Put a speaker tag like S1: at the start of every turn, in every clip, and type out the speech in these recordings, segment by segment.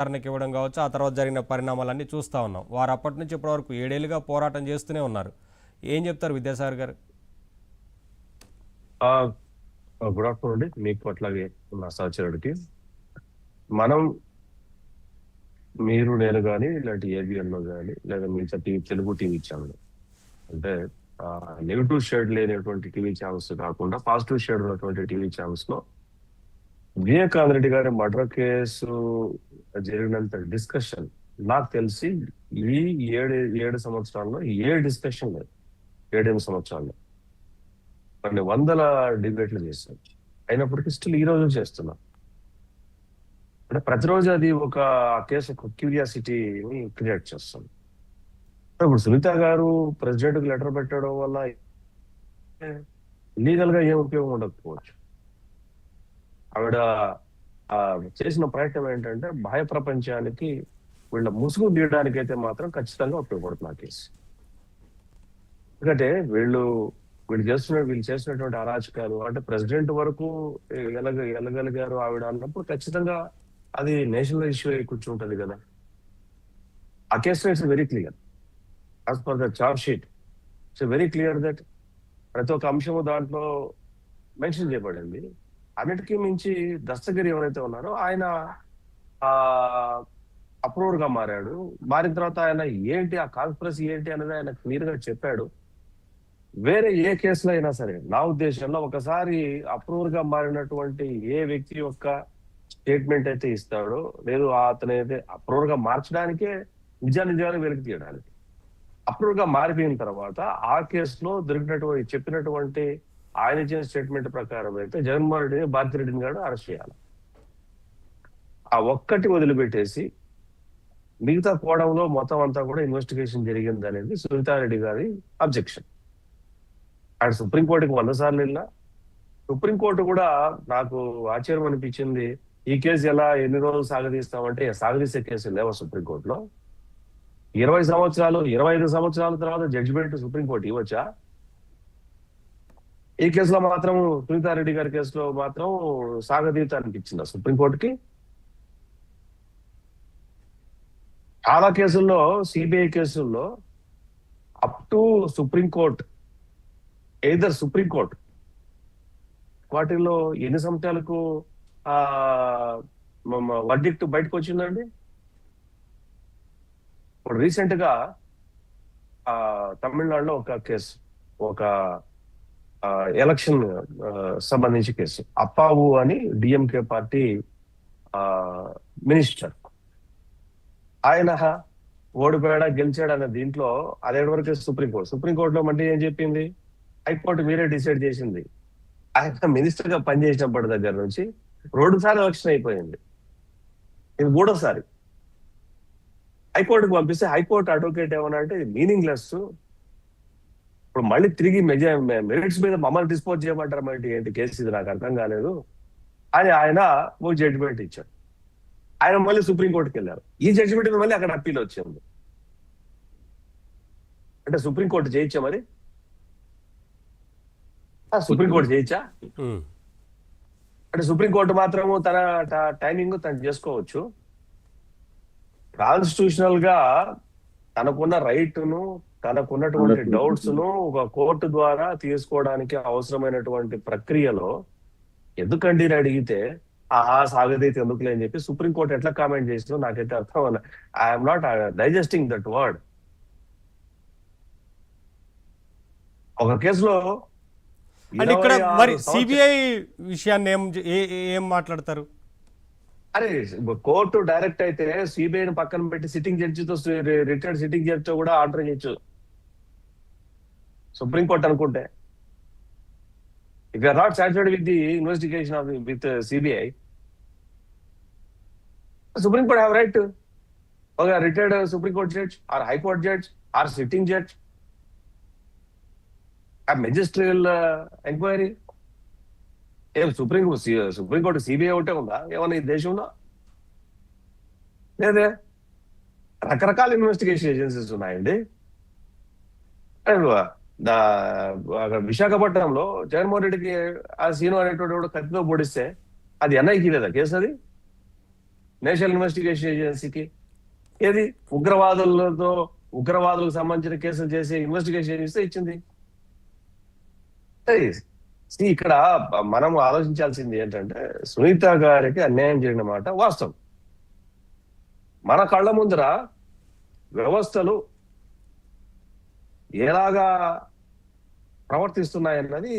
S1: విచారణకి ఇవ్వడం కావచ్చు, ఆ తర్వాత జరిగిన పరిణామాలన్నీ చూస్తూ ఉన్నాం. వారు అప్పటి నుంచి ఇప్పటి వరకు 7 ఏళ్లుగా పోరాటం చేస్తూనే ఉన్నారు. ఏం చెప్తారు విద్యాసాగర్ గారు?
S2: గుడ్ ఆఫ్టర్నూన్ అండి, మీకు అట్లాగే నా సహచరుడికి. మనం మీరు నేను కానీ ఇలాంటి ఏబిఎన్ లో కానీ లేదా మిగతా తెలుగు టీవీ ఛానల్ అంటే నెగిటివ్ షేడ్ లేనటువంటి టీవీ ఛానల్స్ కాకుండా పాజిటివ్ షేడ్ ఉన్నటువంటి టీవీ ఛానల్స్ లో వివేకానంద రెడ్డి గారి మర్డర్ కేసు జరిగినంత డిస్కషన్ నాకు తెలిసి ఈ ఏడు సంవత్సరాల్లో ఏ డిస్కషన్ లేదు. 7 సంవత్సరాల్లో కొన్ని వందల డిబేట్లు చేశాం. అయినప్పటికీ స్టిల్ ఈ రోజు చేస్తున్నాం. అంటే ప్రతిరోజు అది ఒక కేసు ఒక క్యూరియాసిటీని క్రియేట్ చేస్తుంది. ఇప్పుడు సునీత గారు ప్రెసిడెంట్ కి లెటర్ పెట్టడం వల్ల లీగల్ గా ఏం ఉపయోగం ఉండకపోవచ్చు. ఆవిడ చేసిన ప్రయత్నం ఏంటంటే బాహ్య ప్రపంచానికి వీళ్ళ ముసుగు తీయడానికి అయితే మాత్రం ఖచ్చితంగా ఉపయోగపడుతుంది ఆ కేసు. ఎందుకంటే వీళ్ళు చేసినటువంటి అరాచకాలు అంటే ప్రెసిడెంట్ వరకు వెళ్ళగలిగారు ఆవిడ అన్నప్పుడు ఖచ్చితంగా అది నేషనల్ ఇష్యూ అయి కూర్చుంటది కదా. ఆ కేసులో it's very clear as per the charge sheet. It's very clear that ప్రతి ఒక్క అంశము దాంట్లో మెన్షన్ చేయబడింది. అన్నిటికీ మించి దస్తగిరి ఎవరైతే ఉన్నారో ఆయన అప్రూవర్ గా మారిన తర్వాత ఆయన ఏంటి ఆ కాన్స్పిరసీ ఏంటి అనేది ఆయన క్లియర్ గా చెప్పాడు. వేరే ఏ కేసులో అయినా సరే నా ఉద్దేశంలో ఒకసారి అప్రూవర్ గా మారినటువంటి ఏ వ్యక్తి యొక్క స్టేట్మెంట్ అయితే ఇస్తాడో లేదు అతను అయితే అప్రూవర్ గా మార్చడానికే నిజాలు వెలికి తీయడానికి అప్రూవర్ గా మారిపోయిన తర్వాత ఆ కేసులో చెప్పినటువంటి ఆయన ఇచ్చిన స్టేట్మెంట్ ప్రకారం అయితే జగన్మోహన్ రెడ్డిని భారతిరెడ్డిని గారు అరెస్ట్ చేయాలి. ఆ ఒక్కటి వదిలిపెట్టేసి మిగతా కోణంలో మొత్తం అంతా కూడా ఇన్వెస్టిగేషన్ జరిగింది అనేది సునీతారెడ్డి గారి అబ్జెక్షన్. ఆయన సుప్రీంకోర్టుకి 100 సార్లు వెళ్ళినా సుప్రీంకోర్టు కూడా నాకు ఆశ్చర్యం అనిపించింది. ఈ కేసు ఎన్ని రోజులు సాగదీస్తామంటే సాగదీసే కేసు లేవా సుప్రీంకోర్టులో? 25 సంవత్సరాల తర్వాత జడ్జిమెంట్ సుప్రీంకోర్టు ఇవ్వచ్చా? ఈ కేసులో మాత్రం సునీతారెడ్డి గారి కేసులో మాత్రం సాగదీయటానికి ఇచ్చిందా సుప్రీంకోర్టుకి? చాలా కేసుల్లో సిబిఐ కేసుల్లో up to supreme court either supreme court వాటిల్లో ఎన్ని సంవత్సరాలకు వర్డిక్ట్ బయటకు వచ్చిందండి. ఇప్పుడు రీసెంట్ గా తమిళనాడులో ఒక కేసు, ఒక ఎలక్షన్ సంబంధించి కేసు. అప్పావు అని డిఎంకే పార్టీ మినిస్టర్, ఆయన ఓడిపోయాడా గెలిచాడా అనే దీంట్లో అదేటి వరకు సుప్రీంకోర్టులో మళ్ళీ ఏం చెప్పింది? హైకోర్టు మీరే డిసైడ్ చేసింది. ఆయన మినిస్టర్ గా పనిచేసినప్పటి దగ్గర నుంచి 2 సార్లు ఎలక్షన్ అయిపోయింది. ఇది 3వ సారి హైకోర్టుకు పంపిస్తే హైకోర్టు అడ్వకేట్ ఏమన్నా అంటే ఇది మీనింగ్లెస్, ఇప్పుడు మళ్ళీ తిరిగి మెరిట్స్ మీద మమ్మల్ని డిస్పోజ్ చేయమంటారు అంటే ఏంటి కేసు, ఇది నాకు అర్థం కాలేదు అని ఆయన ఒక జడ్జిమెంట్ ఇచ్చారు. ఆయన మళ్ళీ సుప్రీంకోర్టుకి వెళ్ళారు. ఈ జడ్జిమెంట్ మళ్ళీ అక్కడ అప్పీల్ వచ్చింది. అంటే సుప్రీంకోర్టు చేయొచ్చా మరి? సుప్రీంకోర్టు చేయొచ్చా? అంటే సుప్రీంకోర్టు మాత్రము తన టైమింగ్ తను చేసుకోవచ్చు. కాన్స్టిట్యూషనల్ గా తనకున్న రైట్ ను తనకున్నటువంటి డౌట్స్ ను ఒక కోర్టు ద్వారా తీసుకోవడానికి అవసరమైనటువంటి ప్రక్రియలో ఎందుకండి అని అడిగితే సాగదీత ఎందుకులే అని చెప్పి సుప్రీంకోర్టు ఎట్లా కామెంట్ చేసిందో నాకైతే అర్థం అవ్వాలి. I'm not digesting that word. ఒక కేసులో
S1: ఇక్కడ మరి సిబిఐ విషయాన్ని ఏం మాట్లాడతారు?
S2: అరే కోర్టు డైరెక్ట్ అయితే సిబిఐని పక్కన పెట్టి సిట్టింగ్ జడ్జితో రిటైర్డ్ సిట్టింగ్ జడ్జితో కూడా ఆర్డర్ చేయొచ్చు సుప్రీంకోర్టు అనుకుంటే. If you are not satisfied with the investigation of with CBI, Supreme Court have right, ఒక retired Supreme Court judge or High Court judge or sitting judge magisterial enquiry. ఏం సుప్రీంకోర్టు సిబిఐ ఒకటే ఉందా ఏమన్నా ఈ దేశంలో? లేదే, రకరకాల ఇన్వెస్టిగేషన్ ఏజెన్సీస్ ఉన్నాయండి. విశాఖపట్నంలో జగన్మోహన్ రెడ్డికి ఆ సీను అనేటువంటి కత్తితో పొడిస్తే అది ఎన్ఐకి లేదా కేసు? అది నేషనల్ ఇన్వెస్టిగేషన్ ఏజెన్సీకి? ఏది ఉగ్రవాదులకు సంబంధించిన కేసులు చేసి ఇన్వెస్టిగేషన్ ఏజెన్సీ ఇచ్చింది. See, ఇక్కడ మనం ఆలోచించాల్సింది ఏంటంటే సునీత గారికి అన్యాయం జరిగిన మాట వాస్తవం. మన కళ్ళ ముందర వ్యవస్థలు ఎలాగా ప్రవర్తిస్తున్నాయన్నది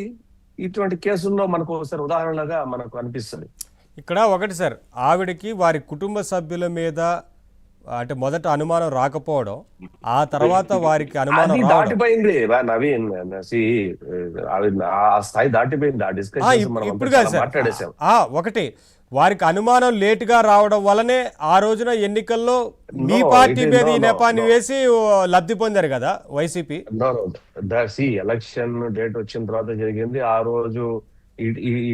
S2: ఇటువంటి కేసుల్లో మనకు ఒకసారి ఉదాహరణగా మనకు అనిపిస్తుంది.
S1: ఇక్కడ ఒకటి సార్, ఆవిడకి వారి కుటుంబ సభ్యుల మీద అంటే మొదట అనుమానం రాకపోవడం, ఆ తర్వాత వారికి అనుమానం
S2: అది
S1: రావడం.
S2: దాటిపోయింది నవీన్. ఆ స్థాయి దాటిపోయింది. ఆ డిస్కషన్ మనం
S1: ఇప్పుడు కాదు సార్,
S2: మాట్లాడేసాం.
S1: ఒకటి వారికి అనుమానం లేటుగా రావడం వల్లనే ఆ రోజున ఎన్నికల్లో మీ పార్టీ మీద ఈ నెపాన్ని వేసి లబ్ధి పొందారు కదా వైసీపీ.
S2: ఎలక్షన్ డేట్ వచ్చిన తర్వాత జరిగింది. ఆ రోజు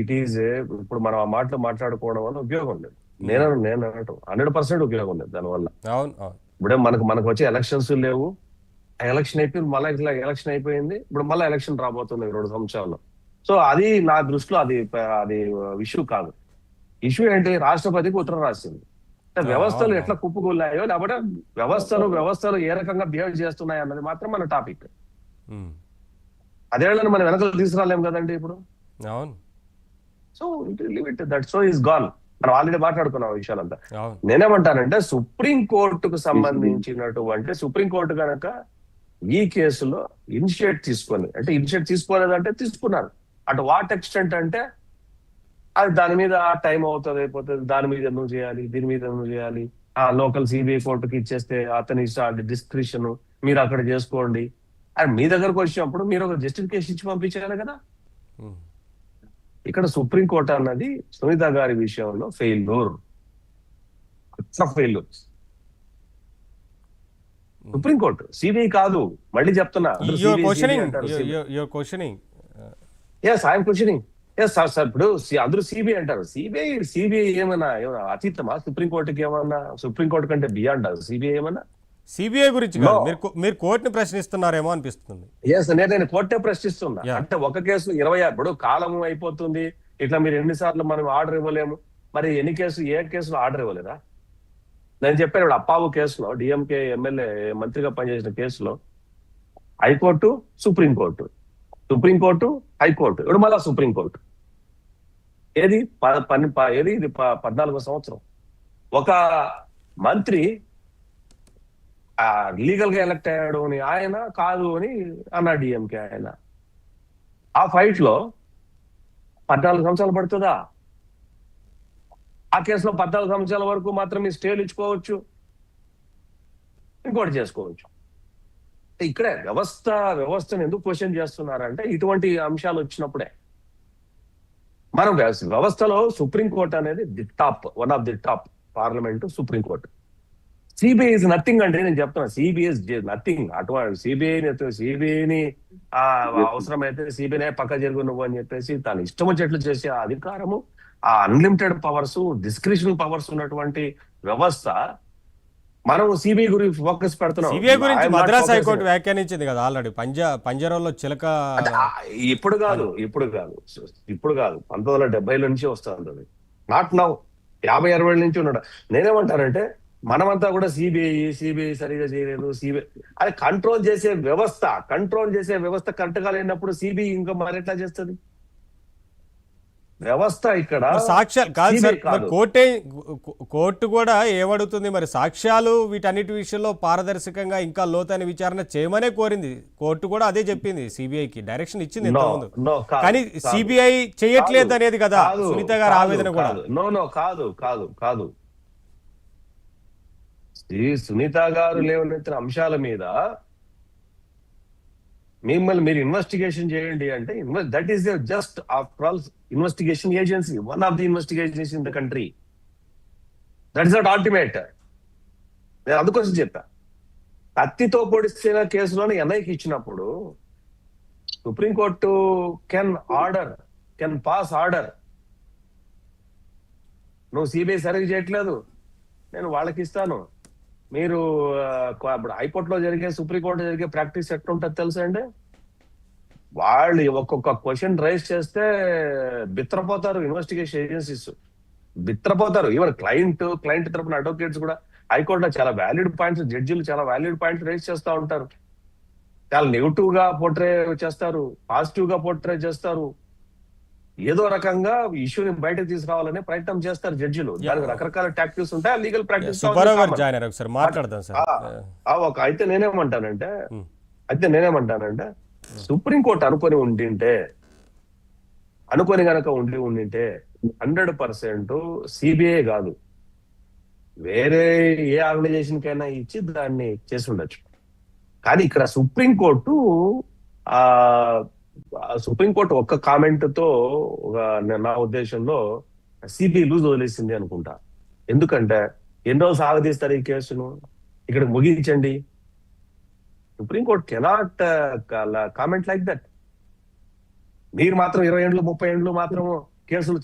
S2: ఇట్ ఈజ్ ఇప్పుడు మనం ఆ మాటలు మాట్లాడుకోవడం వల్ల ఉపయోగం లేదు. నేను అన్నట్టు 100% ఉపయోగం లేదు దానివల్ల.
S1: అవును.
S2: ఇప్పుడే మనకు వచ్చే ఎలక్షన్స్ లేవు. ఎలక్షన్ అయిపోయింది, మళ్ళీ ఇట్లా ఎలక్షన్ అయిపోయింది. ఇప్పుడు మళ్ళీ ఎలక్షన్ రాబోతుంది 2 సంవత్సరాల్లో. సో అది నా దృష్టిలో అది ఇష్యూ కాదు. ఇష్యూ ఏంటి? రాష్ట్రపతికి ఉత్తరం రాసింది. వ్యవస్థలు ఎట్లా కుప్పుకొల్లాయో, లేకపోతే వ్యవస్థలు ఏ రకంగా బిహేవ్ చేస్తున్నాయి అన్నది మాత్రం మన టాపిక్. అదేళ్ళని మనం వెనకలు తీసుకురాలేము కదండి ఇప్పుడు.
S1: అవును.
S2: So that so is gone. మనం ఆల్రెడీ మాట్లాడుకున్నాం ఆ విషయాలంతా. నేనేమంటానంటే సుప్రీంకోర్టుకు సంబంధించినటువంటి సుప్రీంకోర్టు కనుక ఈ కేసులో ఇనిషియేట్ తీసుకోలేదంటే తీసుకున్నారు. అటు వాట్ ఎక్స్టెంట్ అంటే అది దాని మీద టైం అవుతుంది, అయిపోతుంది, దాని మీద ఎందుకు చేయాలి, దీని మీద ఎందుకు చేయాలి, ఆ లోకల్ సిబిఐ కోర్టుకి ఇచ్చేస్తే అతని డిస్క్రిప్షన్ మీరు అక్కడ చేసుకోండి అని మీ దగ్గరకు వచ్చినప్పుడు మీరు ఒక జస్టిఫికేషన్ ఇచ్చి పంపించాలి కదా. ఇక్కడ సుప్రీంకోర్టు అన్నది సునీత గారి విషయంలో ఫెయిల్యూర్. సుప్రీంకోర్టు, సిబిఐ కాదు. మళ్ళీ చెప్తున్నా, ఇప్పుడు అందరూ సిబిఐ అంటారు. సిబిఐ ఏమన్నా అతీతమా సుప్రీంకోర్టుకి? ఏమన్నా సుప్రీంకోర్టు కంటే బియాండ్ సిబిఐ ఏమన్నా?
S1: సిబిఐ గురించి మీరు కోర్టుని ప్రశ్నిస్తున్నారేమో అనిపిస్తుంది.
S2: నేను కోర్టే ప్రశ్నిస్తున్నా. అంటే ఒక కేసు 26 ఇప్పుడు కాలం అయిపోతుంది, ఇట్లా మీరు ఎన్నిసార్లు మనం ఆర్డర్ ఇవ్వలేము. మరి ఏ కేసులో ఆర్డర్ ఇవ్వలేదా? నేను చెప్పాను ఇప్పుడు అప్పావు కేసులో, డిఎంకే ఎమ్మెల్యే మంత్రిగా పనిచేసిన కేసులో హైకోర్టు, సుప్రీంకోర్టు, హైకోర్టు, ఇప్పుడు మళ్ళా సుప్రీంకోర్టు. ఇది 14వ సంవత్సరం. ఒక మంత్రి లీగల్ గా ఎలక్ట్ అయ్యాడు అని ఆయన కాదు అని అన్నా డిఎంకే ఆయన. ఆ ఫైట్ లో 14 సంవత్సరాలు పడుతుందా? ఆ కేసులో 14 సంవత్సరాల వరకు మాత్రమే స్టేలు ఇచ్చుకోవచ్చు, ఇంకోటి చేసుకోవచ్చు. ఇక్కడే వ్యవస్థను ఎందుకు క్వశ్చన్ చేస్తున్నారంటే ఇటువంటి అంశాలు వచ్చినప్పుడే. మనం వ్యవస్థలో సుప్రీంకోర్టు అనేది one of the top parliament supreme court. CBI is nothing అంటే నేను చెప్తున్నా. CBI is nothing. అటువంటి సిబిఐని అవసరమైతే సిబిఐనే పక్క జరుగు నువ్వు అని చెప్పేసి తను ఇష్టం వచ్చేట్లు చేసే అధికారము, ఆ అన్లిమిటెడ్ పవర్స్, డిస్క్రిప్షన్ పవర్స్ ఉన్నటువంటి వ్యవస్థ. మనం సిబిఐ గురించి ఫోకస్ పెడుతున్నాం.
S1: సిబిఐ గురించి మద్రాస్ హైకోర్టు వ్యాఖ్యానించింది కదా ఆల్రెడీ, పంజరంలో చిలక.
S2: ఇప్పుడు కాదు 1970 నుంచి వస్తుంది అది. నాట్ నౌ 50-60 నుంచి ఉన్నాడు. నేనేమంటానంటే మనమంతా కూడా సిబిఐ సరిగా చేయలేదు, సిబిఐ అది కంట్రోల్ చేసే వ్యవస్థ కరెక్ట్ గా లేనప్పుడు సిబిఐ ఇంకా మరెట్లా చేస్తుంది వ్యవస్థ? ఇక్కడ
S1: సాక్ష్యాలు కాదు సార్, కోర్టు కూడా ఏమడుగుతుంది మరి? సాక్ష్యాలు వీటన్నిటి విషయంలో పారదర్శకంగా ఇంకా లోతైన విచారణ చేయమనే కోరింది. కోర్టు కూడా అదే చెప్పింది, సిబిఐకి డైరెక్షన్ ఇచ్చింది ఇంతకుముందు. కానీ సిబిఐ చేయట్లేదు అనేది కదా సునీత గారి ఆవేదన కూడా.
S2: కాదు సునీత గారు లేవనెత్తిన అంశాల మీద మిమ్మల్ని మీరు ఇన్వెస్టిగేషన్ చేయండి అంటే that is just after all investigation agency, one of the investigations in the country. That is not ultimate. నేను అందుకోసం చెప్పా, కత్తితో పొడిచిన కేసులోని ఎన్ఐకి ఇచ్చినప్పుడు సుప్రీంకోర్టు కెన్ పాస్ ఆర్డర్. నువ్వు సిబిఐ సరిగ్గా చేయట్లేదు, నేను వాళ్ళకి ఇస్తాను. మీరు ఇప్పుడు హైకోర్టులో జరిగే, సుప్రీంకోర్టులో జరిగే ప్రాక్టీస్ ఎట్లుంటుంది తెలుసా అండి? వాళ్ళు ఒక్కొక్క క్వశ్చన్ రైజ్ చేస్తే బిత్రపోతారు ఇన్వెస్టిగేషన్ ఏజెన్సీస్. బిత్రపోతారు. ఈవెన్ క్లయింట్ తరపున అడ్వకేట్స్ కూడా హైకోర్టులో చాలా వ్యాలిడ్ పాయింట్స్, జడ్జిలు చాలా వ్యాలిడ్ పాయింట్స్ రేస్ చేస్తూ ఉంటారు. చాలా నెగిటివ్ గా పోర్ట్రే చేస్తారు, పాజిటివ్ గా పోర్ట్రే చేస్తారు. ఏదో రకంగా ఇష్యూని బయటకు తీసుకురావాలనే ప్రయత్నం చేస్తారు జడ్జిలు. దానికి రకరకాల టాక్టిక్స్ ఉంటాయి, లీగల్ ప్రాక్టీస్.
S1: సుబ్బారావు గారు జాయిన్ అయ్యారు, ఒకసారి మాట్లాడదాం సార్.
S2: అయితే నేనేమంటానంటే సుప్రీంకోర్టు అనుకొని గనక ఉండింటే 100% సిబిఐ కాదు, వేరే ఏ ఆర్గనైజేషన్ కైనా ఇచ్చి దాన్ని చేసి ఉండొచ్చు. కానీ ఇక్కడ సుప్రీంకోర్టు ఒక్క కామెంట్ తో నా ఉద్దేశంలో సిబిఐ లూజ్ వదిలేసింది అనుకుంటా. ఎందుకంటే ఎన్ని రోజులు సాగదీస్తారు ఈ కేసును, ఇక్కడ ముగించండి. Supreme Court cannot comment like that. మీరు మాత్రం 20 ఏళ్ళు 30 ఏళ్ళు మాత్రం కేసులు